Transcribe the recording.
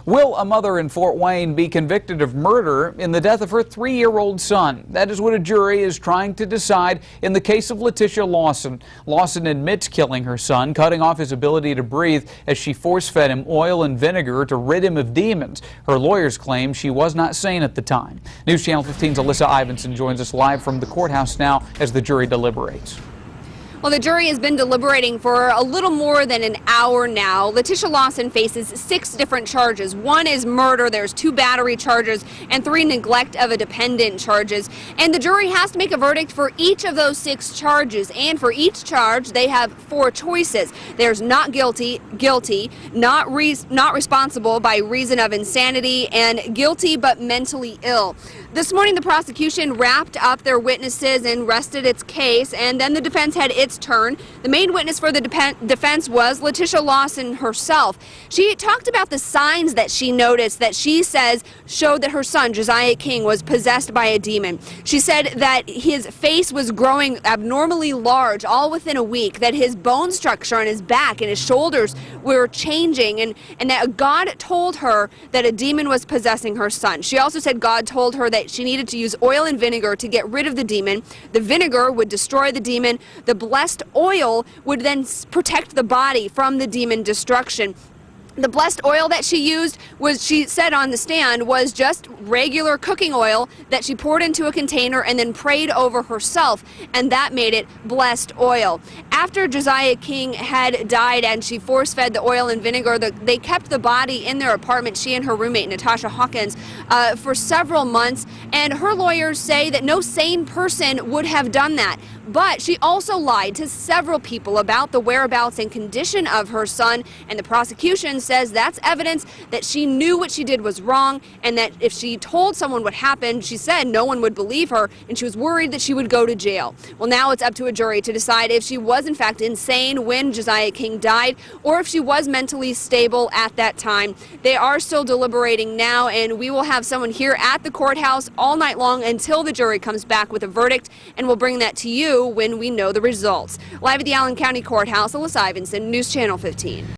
Will a mother in Fort Wayne be convicted of murder in the death of her 3-year-old son? That is what a jury is trying to decide in the case of Letitia Lawson. Lawson admits killing her son, cutting off his ability to breathe as she force-fed him oil and vinegar to rid him of demons. Her lawyers claim she was not sane at the time. News Channel 15's Alyssa Ivinson joins us live from the courthouse now as the jury deliberates. Well, the jury has been deliberating for a little more than an hour now. Letitia Lawson faces 6 different charges. 1 is murder, there's 2 battery charges, and 3 neglect of a dependent charges. And the jury has to make a verdict for each of those 6 charges. And for each charge, they have 4 choices. There's not guilty, guilty, not responsible by reason of insanity, and guilty but mentally ill. This morning, the prosecution wrapped up their witnesses and rested its case, and then the defense had its turn. The main witness for the defense was Letitia Lawson herself. She talked about the signs that she noticed that she says showed that her son, Josiah King, was possessed by a demon. She said that his face was growing abnormally large all within a week, that his bone structure on his back and his shoulders were changing, and that God told her that a demon was possessing her son. She also said God told her that she needed to use oil and vinegar to get rid of the demon. The vinegar would destroy the demon. The blessed oil would then protect the body from the demon destruction. The blessed oil that she used was, she said on the stand, was just regular cooking oil that she poured into a container and then prayed over herself, and that made it blessed oil. After Josiah King had died and she force-fed the oil and vinegar, they kept the body in their apartment, she and her roommate, Natasha Hawkins, for several months, and her lawyers say that no sane person would have done that. But she also lied to several people about the whereabouts and condition of her son, and the prosecution says that's evidence that she knew what she did was wrong, and that if she told someone what happened, she said no one would believe her, and she was worried that she would go to jail. Well, now it's up to a jury to decide if she was in fact insane when Josiah King died, or if she was mentally stable at that time. They are still deliberating now, and we will have someone here at the courthouse all night long until the jury comes back with a verdict, and we'll bring that to you when we know the results. Live at the Allen County Courthouse, Alyssa Ivinson, News Channel 15.